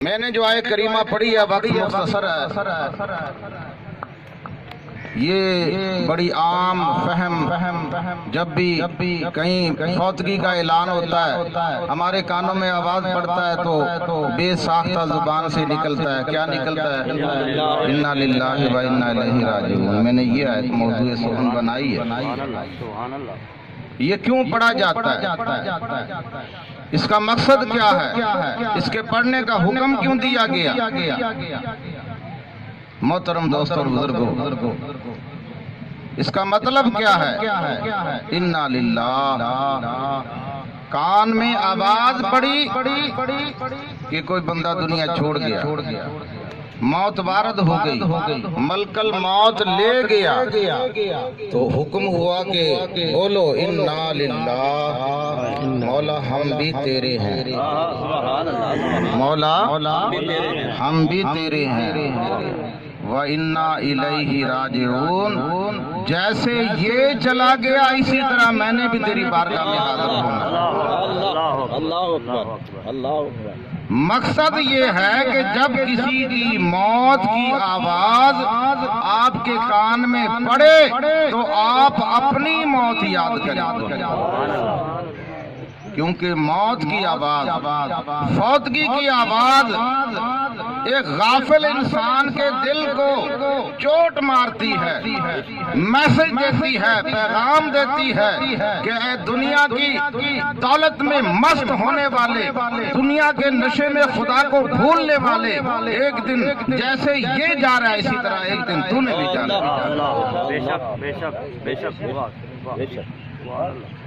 میں نے جو آیت کریمہ پڑھی ہے وقت مختصر ہے، یہ بڑی عام فہم جب بھی کہیں فوتگی کا اعلان ہوتا ہے ہمارے کانوں میں آواز پڑتا ہے تو بے ساختہ زبان سے نکلتا ہے، کیا نکلتا ہے؟ انا للہ و انا الیہ راجعون۔ میں نے یہ آیت موضوع سخن بنائی ہے۔ یہ کیوں پڑھا جاتا ہے؟ اس کا مقصد کیا ہے؟ اس کے پڑھنے کا حکم کیوں دیا گیا؟ محترم دوستو اور بزرگوں، اس کا مطلب کیا ہے؟ انا للہ، کان میں آواز پڑی کہ کوئی بندہ دنیا چھوڑ گیا، موت وارد ہو گئی، ملکل موت لے گیا، تو حکم ہوا کہ بولو انا للہ، مولا ہم بھی تیرے ہیں، مولا ہم بھی تیرے ہیں، وَإِنَّا إِلَيْهِ رَاجِعُونَ۔ جیسے یہ چلا گیا اسی طرح میں نے بھی تیری بارگاہ میں حاضر ہونا۔ مقصد یہ ہے کہ جب کسی کی موت کی آواز آپ کے کان میں پڑے تو آپ اپنی موت یاد کریں، کیونکہ موت کی آواز، فوتگی کی آواز ایک غافل انسان کے دل کو چوٹ مارتی ہے، میسج دیتی ہے، پیغام دیتی ہے کہ اے دنیا کی دولت میں مست ہونے والے، دنیا کے نشے میں خدا کو بھولنے والے، ایک دن جیسے یہ جا رہا ہے اسی طرح ایک دن تو نے بھی جانا ہے۔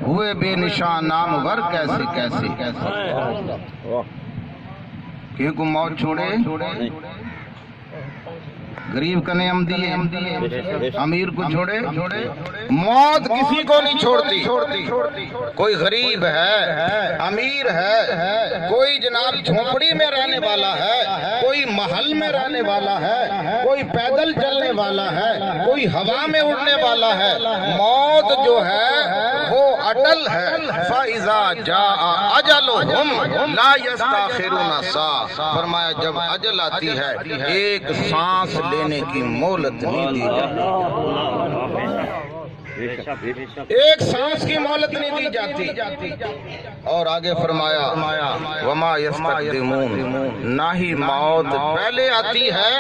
ہوئے بے نشان نامور کیسے کہ کو موت چھوڑے، غریب کنے ہم دیے، امیر کو چھوڑے، موت کسی کو نہیں چھوڑتی۔ کوئی غریب ہے، امیر ہے، کوئی جناب جھونپڑی میں رہنے والا ہے، کوئی محل میں رہنے والا ہے، کوئی پیدل چلنے والا ہے، کوئی ہوا میں اڑنے والا ہے، موت جو ہے وہ اٹل ہے۔ فَإِذَا جَاءَ أَجَلُهُمْ لَا يَسْتَأْخِرُونَ سَاعَةً، فرمایا جب اجل آتی ہے ایک سانس لینے کی مہلت نہیں دی جاتی، ایک سانس کی مہلت نہیں دی جاتی۔ اور آگے فرمایا وَمَا يَسْتَقْدِمُونَ، نہ ہی موت پہلے آتی ہے،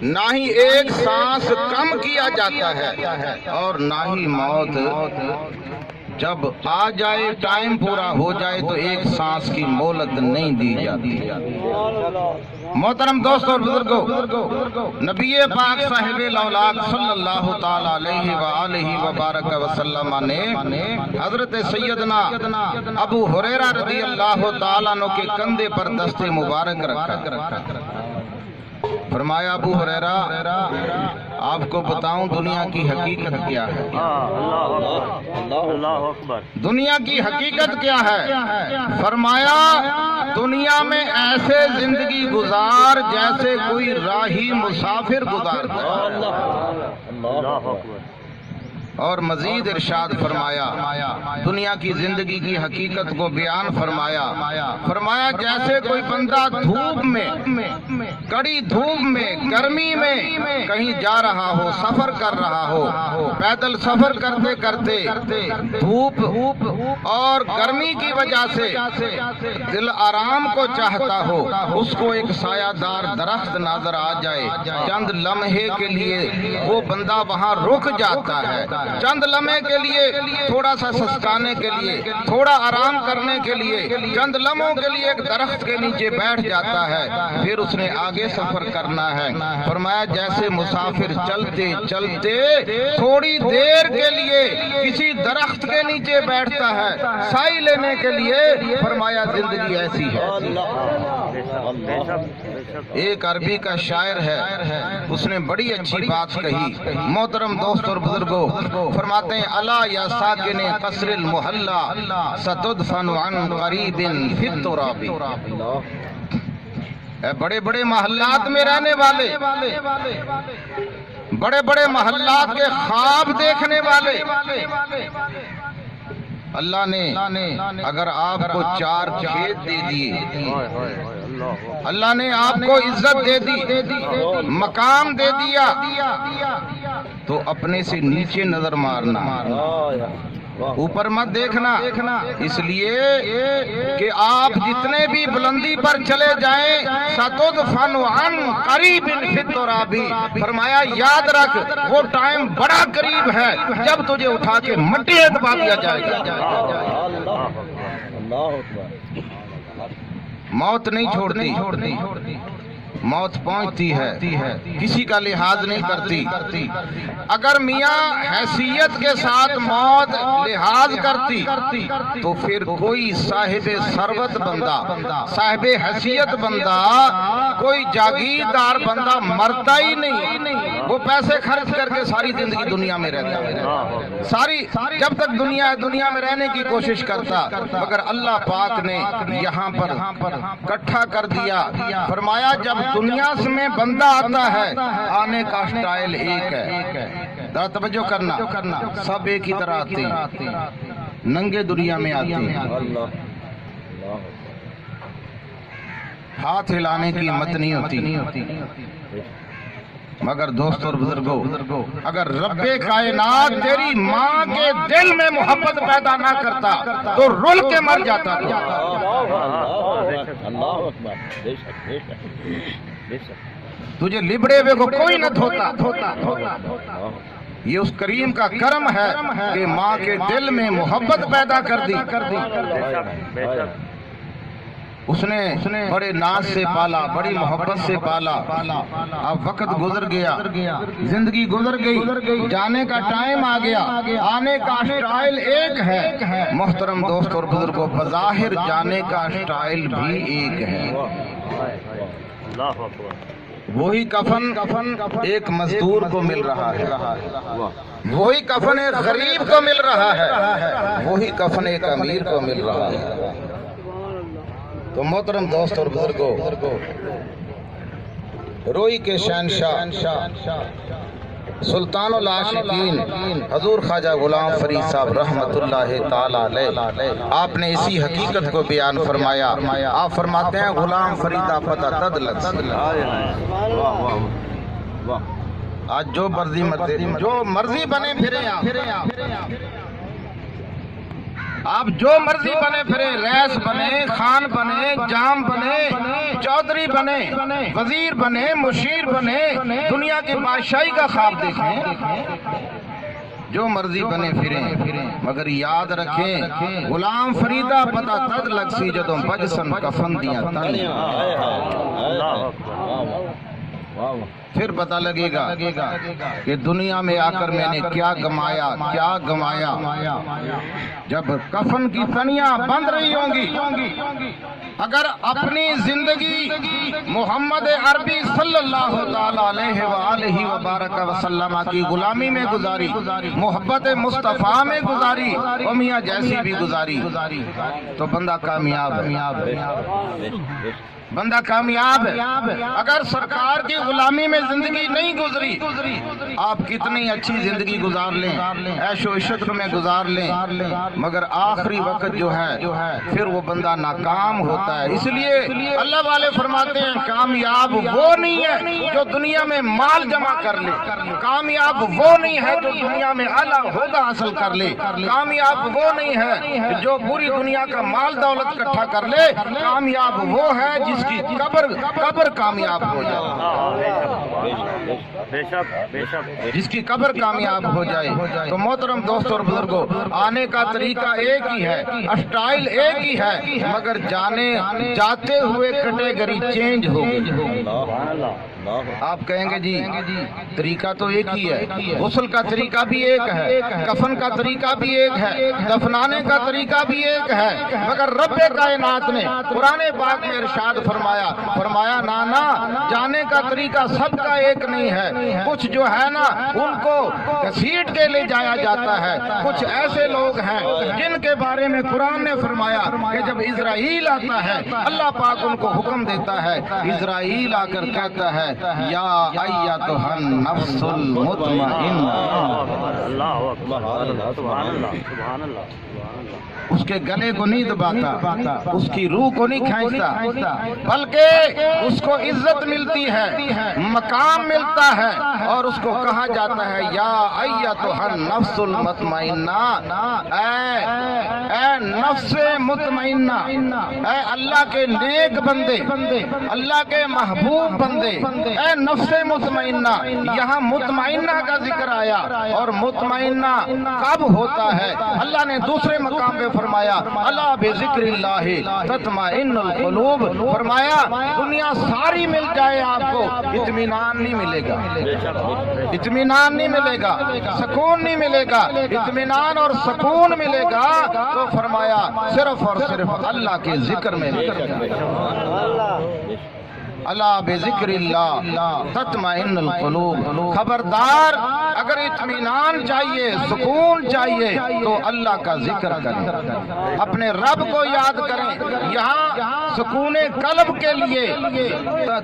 نہ ہی ایک سانس کم کیا جاتا ہے، اور نہ ہی موت جب آ جائے، ٹائم پورا ہو جائے تو ایک سانس کی مہلت نہیں دی جاتی۔ محترم دوستو اور بزرگوں، نبی پاک صاحب الاولاق صلی اللہ تعالی علیہ وآلہ وبارک وسلم نے حضرت سیدنا ابو ہریرہ رضی اللہ تعالیٰ عنہ کے کندھے پر دست مبارک رکھا، فرمایا ابو ہریرہ آپ کو بتاؤں دنیا کی حقیقت کیا ہے؟ دنیا کی حقیقت کیا ہے؟ فرمایا دنیا میں ایسے زندگی گزار جیسے کوئی راہی مسافر گزارتا ہے۔ اور مزید ارشاد فرمایا، دنیا کی زندگی کی حقیقت کو بیان فرمایا جیسے کوئی بندہ دھوپ میں، کڑی دھوپ میں، گرمی میں کہیں جا رہا ہو، سفر کر رہا ہو، پیدل سفر کرتے کرتے دھوپ اور گرمی کی وجہ سے دل آرام کو چاہتا ہو، اس کو ایک سایہ دار درخت نظر آ جائے، چند لمحے کے لیے وہ بندہ وہاں رک جاتا ہے، چند لمحے کے لیے تھوڑا سا سسکانے کے لیے، تھوڑا آرام کرنے کے لیے، چند لمحوں کے لیے ایک درخت کے نیچے بیٹھ جاتا ہے، پھر اس نے آگے سفر کرنا ہے۔ فرمایا جیسے مسافر چلتے چلتے تھوڑی دیر کے لیے کسی درخت کے نیچے بیٹھتا ہے سائے لینے کے لیے، فرمایا زندگی ایسی ہے۔ ایک عربی کا شاعر ہے، اس نے بڑی اچھی بات کہی۔ محترم دوست اور بزرگوں، فرماتے ہیں الا یا ساکن قصر المحلہ ستدفن عن قریب فی التراب، اے بڑے بڑے محلات میں رہنے والے، بڑے بڑے محلات کے خواب دیکھنے والے، اللہ نے اگر آپ کو 4 کھیت دے دیے، اللہ نے آپ کو عزت دے دی، مقام دے دیا، تو اپنے سے نیچے نظر مارنا، اوپر مت دیکھنا، اس لیے کہ آپ جتنے بھی بلندی پر چلے جائیں ستدفن عن قریب فی التراب، فرمایا یاد رکھ وہ ٹائم بڑا قریب ہے جب تجھے اٹھا کے مٹی میں دبا دیا جائے گا۔ موت نہیں چھوڑتی، موت پہنچتی ہے، کسی کا لحاظ نہیں کرتی۔ اگر میاں حیثیت کے ساتھ موت لحاظ کرتی تو پھر کوئی صاحب ثروت بندہ، صاحب حیثیت بندہ، کوئی جاگیردار بندہ مرتا ہی نہیں، وہ پیسے خرچ کر کے ساری زندگی دنیا میں رہتا ہے، ساری جب تک دنیا میں رہنے کی کوشش کرتا، مگر اللہ پاک نے یہاں پر اکٹھا کر دیا، فرمایا جب دنیا میں بندہ آتا ہے آنے کا سٹائل ایک ہے، ذرا توجہ کرنا، سب ایک ہی طرح آتے ہیں، ننگے دنیا میں آتے ہیں، ہاتھ ہلانے کی ہمت نہیں ہوتی، مگر دوست اور بزرگوں اگر رب کائنات تیری ماں کے دل میں محبت پیدا نہ کرتا تو رول کے مر جاتا تھا۔ تجھے لبڑے ہوئے کو کوئی نہ دھوتا، یہ اس کریم کا کرم ہے کہ ماں کے دل میں محبت پیدا کر دی، اس نے بڑے ناز سے پالا، بڑی محبت سے پالا، اب وقت گزر گیا، زندگی گزر گئی، جانے کا ٹائم آ گیا، آنے کا سٹائل ایک ہے، محترم دوست اور بزرگوں بظاہر جانے کا سٹائل بھی ایک ہے۔ وہی کفن ایک مزدور کو مل رہا ہے، وہی کفن ایک غریب کو مل رہا ہے، وہی کفن ایک امیر کو مل رہا ہے۔ تو محترم دوست اور بزرگوں روئی کے شہنشاہ سلطان العاشقین حضور خواجہ غلام فرید صاحب رحمت اللہ تعالی علیہ، آپ نے اسی حقیقت کو بیان فرمایا، آپ فرماتے ہیں غلام فریدہ پتہ تدلک، آج جو مرضی بنے پھرے آپ جو مرضی بنے پھرے، ریس بنے، خان بنے، جام بنے، چودھری بنے، وزیر بنے، مشیر بنے، دنیا کی بادشاہی کا خواب دیکھیں، جو مرضی بنے پھریں، مگر یاد رکھیں غلام فریدہ پتہ تد لگ سی جدوں بجسن کفن دیاں تلیاں، پھر پتہ لگے گا کہ دنیا میں آ کر میں نے کیا گمایا، جب کفن کی تنیاں بند رہی ہوں گی، اگر اپنی زندگی محمد عربی صلی اللہ علیہ وآلہ وبارک وسلم کی غلامی میں گزاری، محبت مصطفیٰ میں گزاری، اور میاں جیسی بھی گزاری، تو بندہ کامیاب ہے، بندہ کامیاب ہے۔ اگر سرکار کی غلامی میں زندگی نہیں گزری، آپ کتنی اچھی زندگی گزار لیں، عیش و عشرت میں گزار لیں، مگر آخری وقت جو ہے پھر وہ بندہ ناکام ہوتا ہے۔ اس لیے اللہ والے فرماتے ہیں کامیاب وہ نہیں ہے جو دنیا میں مال جمع کر لے، کامیاب وہ نہیں ہے جو دنیا میں اعلیٰ عہدہ حاصل کر لے، کامیاب وہ نہیں ہے جو پوری دنیا کا مال دولت اکٹھا کر لے، کامیاب وہ ہے جس کی قبر کامیاب ہو جائے، جس کی قبر کامیاب ہو جائے۔ تو محترم دوست اور بزرگوں آنے کا طریقہ ایک ہی ہے، اسٹائل ایک ہی ہے، مگر جاتے ہوئے کیٹیگری چینج ہو گئی۔ آپ کہیں گے جی طریقہ تو ایک ہی ہے، غسل کا طریقہ بھی ایک ہے، کفن کا طریقہ بھی ایک ہے، دفنانے کا طریقہ بھی ایک ہے، مگر رب کائنات نے قرآن پاک میں ارشاد فرمایا نانا جانے کا طریقہ سب کا ایک نہیں ہے، کچھ جو ہے نا ان کو گھسیٹ کے لے جایا جاتا ہے، کچھ ایسے لوگ ہیں جن کے بارے میں قرآن نے فرمایا کہ جب اسرائیل آتا ہے اللہ پاک ان کو حکم دیتا ہے، اسرائیل آ کر کہتا ہے یا ایتھا النفس المطمئنہ. اس کے گلے کو نہیں دباتا، اس کی روح کو نہیں کھینچتا، بلکہ اس کو عزت ملتی ہے، مقام ملتا ہے، اور اس کو کہا جاتا ہے یا ایتھا النفس المطمئنہ، اے نفس مطمئنہ، اے اللہ کے نیک بندے، اللہ کے محبوب بندے، اے نفس مطمئنہ. یہاں مطمئنہ کا ذکر آیا، اور مطمئنہ کب ہوتا ہے؟ اللہ نے دوسرے مقام پہ فرمایا الا بذکر اللہ تطمئن القلوب. فرمایا دنیا ساری مل جائے آپ کو، اطمینان نہیں ملے گا، اطمینان نہیں ملے گا، سکون نہیں ملے گا. اطمینان اور سکون ملے گا تو فرمایا صرف اور صرف اللہ کے ذکر میں ملے گا. الا بذکر اللہ تطمئن القلوب. خبردار، اگر اطمینان چاہیے، سکون چاہیے تو اللہ کا ذکر کریں، اپنے رب کو یاد کریں. یہاں سکون قلب کے لیے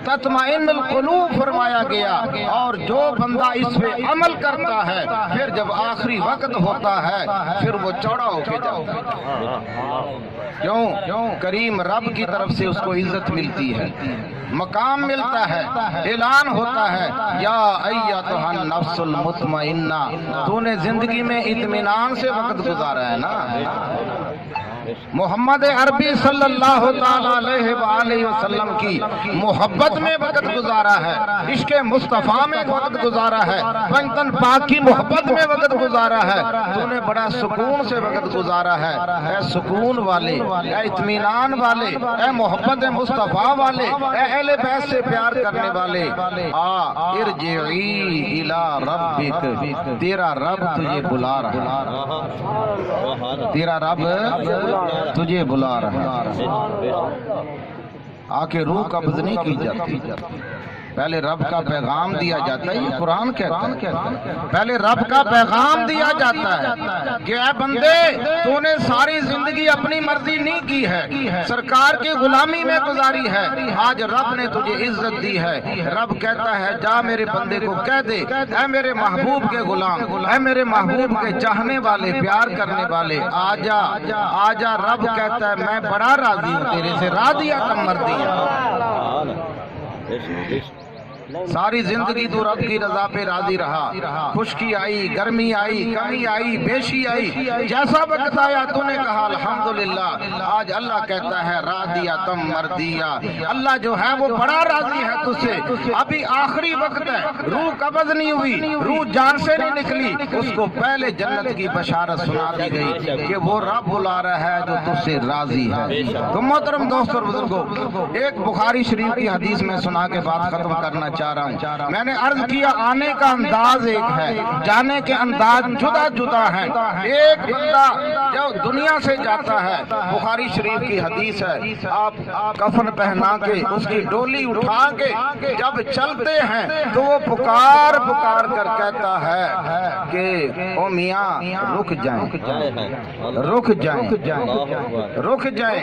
تطمئن القلوب فرمایا گیا، اور جو بندہ اس پہ عمل کرتا ہے پھر جب آخری وقت ہوتا ہے پھر وہ چوڑا ہو کے جاتا ہے. کیوں؟ کریم رب کی طرف سے اس کو عزت ملتی ہے، مقام ملتا ہے، اعلان ہوتا ہے یا ایتھا النفس المطمئنہ. تو نے زندگی میں اطمینان سے وقت گزارا ہے نا. محمد عربی صلی اللہ تعالی علیہ وآلہ وسلم کی محبت میں وقت گزارا ہے، عشق مصطفیٰ میں وقت گزارا ہے، پنجتن پاک کی محبت میں وقت گزارا ہے. تو نے بڑا سکون سے وقت گزارا ہے. اے سکون والے، اے اطمینان والے، اے محبت مصطفیٰ والے، اے اہل بیت سے پیار کرنے والے، ارجعی الی ربک. تیرا رب تجھے بلا رہا ہے، تیرا رب تجھے بلا رہا ہے. آ کے روح قبض نہیں کی جاتی، پہلے رب کا پیغام دیا جاتا ہے. یہ قرآن کہتا ہے پہلے رب کا پیغام دیا جاتا ہے کہ اے بندے، تو نے ساری زندگی اپنی مرضی نہیں کی ہے، سرکار کی غلامی میں گزاری ہے. آج رب نے تجھے عزت دی ہے. رب کہتا ہے جا میرے بندے کو کہہ دے اے میرے محبوب کے غلام، اے میرے محبوب کے چاہنے والے، پیار کرنے والے، آجا آجا. رب کہتا ہے میں بڑا راضی ہوں تیرے سے، راضیہ کم مردیہ. ساری زندگی تو رب کی رضا پہ راضی رہا، خشکی آئی، گرمی آئی، کمی آئی، بیشی آئی، جیسا وقت آیا تو نے کہا الحمدللہ. آج اللہ کہتا ہے راضیہ تم مردیہ. اللہ جو ہے وہ بڑا راضی ہے تجھ سے. ابھی آخری وقت ہے، روح قبض نہیں ہوئی، روح جان سے نہیں نکلی، اس کو پہلے جنت کی بشارت سنا دی گئی کہ وہ رب بلا رہا ہے جو تجھ سے راضی ہے. تو محترم دوستوں اور بزرگوں، ایک بخاری شریف کی حدیث میں سنا کے بات ختم کرنا چاہ رہا ہوں. میں نے عرض کیا آنے کا انداز ایک ہے، جانے کے انداز جدا جدا ہیں. ایک بندہ جو دنیا سے جاتا ہے، بخاری شریف کی حدیث ہے، آپ کفن پہنا کے اس کی ڈولی اٹھا کے جب چلتے ہیں تو وہ پکار پکار کر کہتا ہے کہ او میاں رک جائیں، رک جائیں، رک جائیں.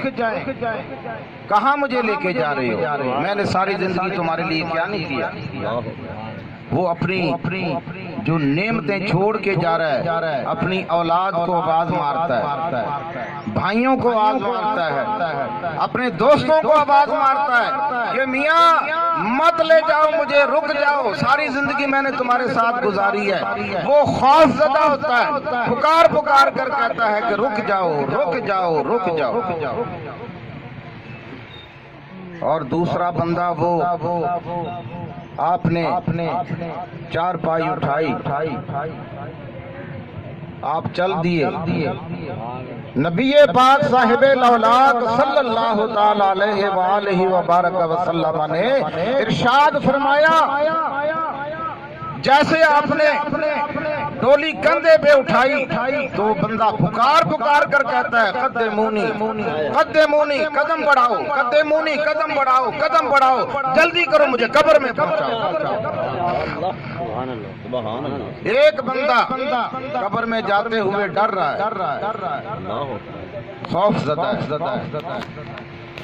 کہاں مجھے لے کے جا رہے ہو؟ میں نے ساری زندگی تمہارے لیے کیا نہیں کیا. وہ اپنی جو نعمتیں چھوڑ کے جا رہا ہے، اپنی اولاد کو آواز مارتا ہے، بھائیوں کو آواز مارتا ہے، اپنے دوستوں کو آواز مارتا ہے کہ میاں مت لے جاؤ مجھے، رک جاؤ، ساری زندگی میں نے تمہارے ساتھ گزاری ہے. وہ خوف زدہ ہوتا ہے، پکار پکار کر کہتا ہے کہ رک جاؤ، رک جاؤ، رک جاؤ. اور دوسرا بندہ وہ آپ نے چار پائی اٹھائی، آپ چل دیے. نبی پاک صاحب الاولاق صلی اللہ تعالی علیہ وآلہ وبارک وسلم نے ارشاد فرمایا جیسے آپ نے ڈولی کندھے پہ اٹھائی تو بندہ پکار پکار کر کہتا ہے قدمونی قدمونی، قدم بڑھاؤ، قدمونی، قدم بڑھاؤ، قدم بڑھاؤ، جلدی کرو مجھے قبر میں پہنچاؤ. ایک بندہ قبر میں جاتے ہوئے ڈر رہا ہے، خوف زدہ ہے.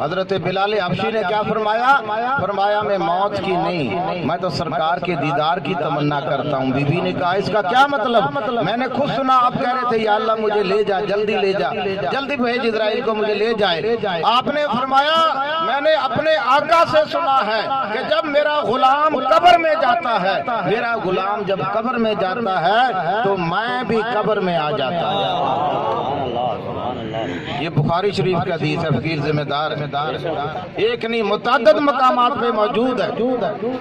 حضرت بلال حبشی نے کیا فرمایا؟ فرمایا میں موت کی نہیں، میں تو سرکار کے دیدار کی تمنا کرتا ہوں۔ بی بی نے کہا اس کا کیا مطلب؟ میں نے خود سنا آپ کہہ رہے تھے یا اللہ مجھے لے جا، جلدی لے جا، جلدی بھیج اسرائیل کو مجھے لے جائے۔ آپ نے فرمایا میں نے اپنے آقا سے سنا ہے کہ جب میرا غلام قبر میں جاتا ہے، میرا غلام جب قبر میں جاتا ہے تو میں بھی قبر میں آ جاتا ہوں۔ یہ بخاری شریف کا حدیث ہے، فقیر ذمہ دار ایک نہیں متعدد مقامات پہ موجود ہے۔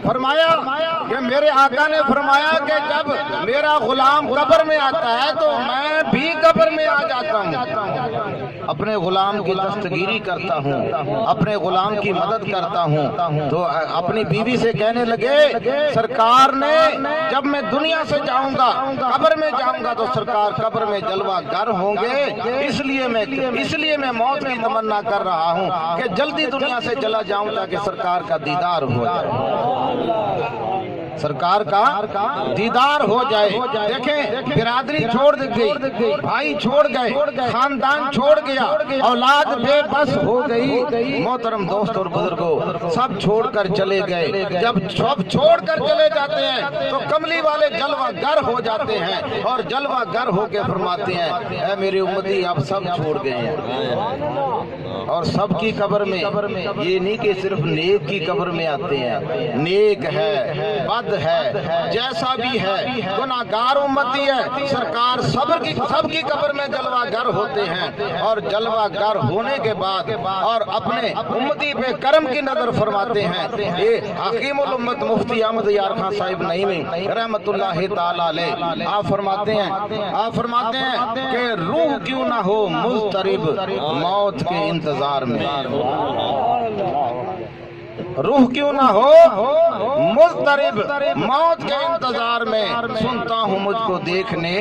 فرمایا کہ میرے آقا نے فرمایا کہ جب میرا غلام قبر میں آتا ہے تو میں بھی قبر میں آ جاتا ہوں، اپنے غلام کی دستگیری کرتا ہوں، اپنے غلام کی مدد کرتا ہوں۔ تو اپنی بیوی سے کہنے لگے سرکار نے جب میں دنیا سے جاؤں گا قبر میں جاؤں گا تو سرکار قبر میں جلوہ گر ہوں گے، اس لیے میں موت کی تمنا کر رہا ہوں کہ جلدی دنیا سے چلا جاؤں تاکہ سرکار کا دیدار ہو جائے، سرکار کا دیدار ہو جائے۔ دیکھیں برادری چھوڑ گئی، بھائی چھوڑ گئے، خاندان چھوڑ گیا، اولاد بے بس ہو گئی۔ محترم دوست اور بزرگوں سب چھوڑ کر چلے گئے، جب سب چھوڑ کر چلے جاتے ہیں تو کملی والے جلوہ گر ہو جاتے ہیں اور جلوہ گر ہو کے فرماتے ہیں اے میری امتی آپ سب چھوڑ گئے ہیں، اور سب کی قبر میں یہ نہیں کہ صرف نیک کی قبر میں آتے ہیں، نیک ہے بد ہے جیسا بھی ہے گناہگار امتی ہے، سرکار سب کی قبر میں جلوہ گر ہوتے ہیں، اور جلوہ گر ہونے کے بعد اور اپنے امتی پہ کرم کی نظر فرماتے ہیں۔ یہ حکیم الامت مفتی احمد یار خان صاحب نعیمی رحمت اللہ تعالی علیہ آپ فرماتے ہیں کہ روح کیوں نہ ہو مضطرب موت کے انتظار میں، روح کیوں نہ ہو مضطرب موت کے انتظار میں، سنتا ہوں مجھ کو دیکھنے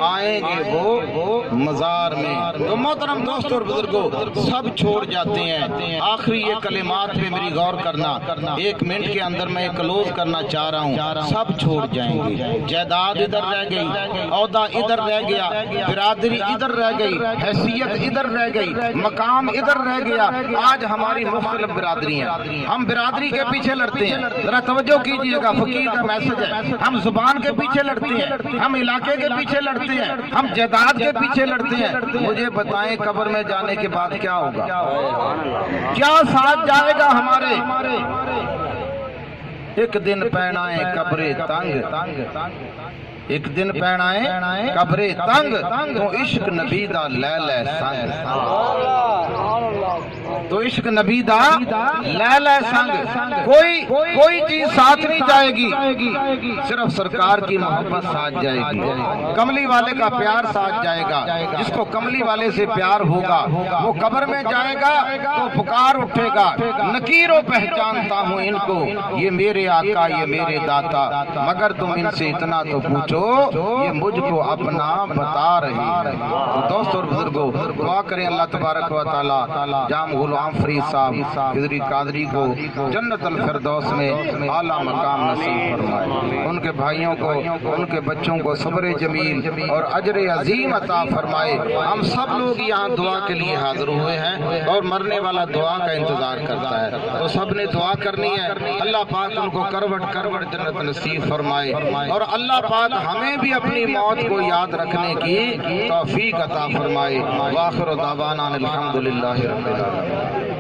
آئیں گے وہ مزار میں۔ تو محترم دوست اور بزرگوں سب چھوڑ جاتے ہیں۔ آخری یہ کلمات پہ میری غور کرنا، 1 منٹ کے اندر میں کلوز کرنا چاہ رہا ہوں۔ سب چھوڑ جائیں گے، جائیداد ادھر رہ گئی، عہدہ ادھر رہ گیا، برادری ادھر رہ گئی، حیثیت ادھر رہ گئی، مقام ادھر رہ گیا۔ آج ہماری مختلف برادریاں، ہم برادری کے پیچھے لڑتے ہیں، ذرا توجہ کیجئے گا، فقیر کا میسج ہے۔ ہم زبان کے پیچھے لڑتے ہیں، ہم علاقے کے پیچھے لڑتے ہیں، ہم جائیداد کے پیچھے لڑتے ہیں۔ مجھے بتائیں قبر میں جانے کے بعد کیا ہوگا، کیا ساتھ جائے گا ہمارے؟ ایک دن پہنائیں قبرے تنگ، ایک دن پہنائیں قبرے تنگ، تو عشق نبی دا لے لے سنگ، تو عشق نبی دا لے لے سنگ۔ کوئی چیز ساتھ نہیں جائے گی، صرف سرکار کی محبت ساتھ جائے گی، کملی والے کا پیار ساتھ جائے گا۔ جس کو کملی والے سے پیار ہوگا وہ قبر میں جائے گا تو پکار اٹھے گا نکیر و پہچانتا ہوں ان کو، یہ میرے آقا یہ میرے داتا، مگر تم ان سے اتنا تو پوچھو یہ مجھ کو اپنا بتا رہی ہے۔ دوست اور بزرگوں دعا کریں اللہ تبارک و تعالی جام غلام فرید صاحب حضری قادری کو جنت الفردوس میں اعلیٰ مقام نصیب فرمائے، ان کے بھائیوں کو ان کے بچوں کو صبر جمیل اور اجر عظیم عطا فرمائے۔ ہم سب لوگ یہاں دعا کے لیے حاضر ہوئے ہیں اور مرنے والا دعا کا انتظار کرتا ہے، تو سب نے دعا کرنی ہے۔ اللہ پاک ان کو کروٹ جنت نصیب فرمائے، اور اللہ پاک ہمیں بھی اپنی موت کو یاد رکھنے کی توفیق عطا فرمائے۔ وآخر دعوانا الحمدللہ رب العالمین۔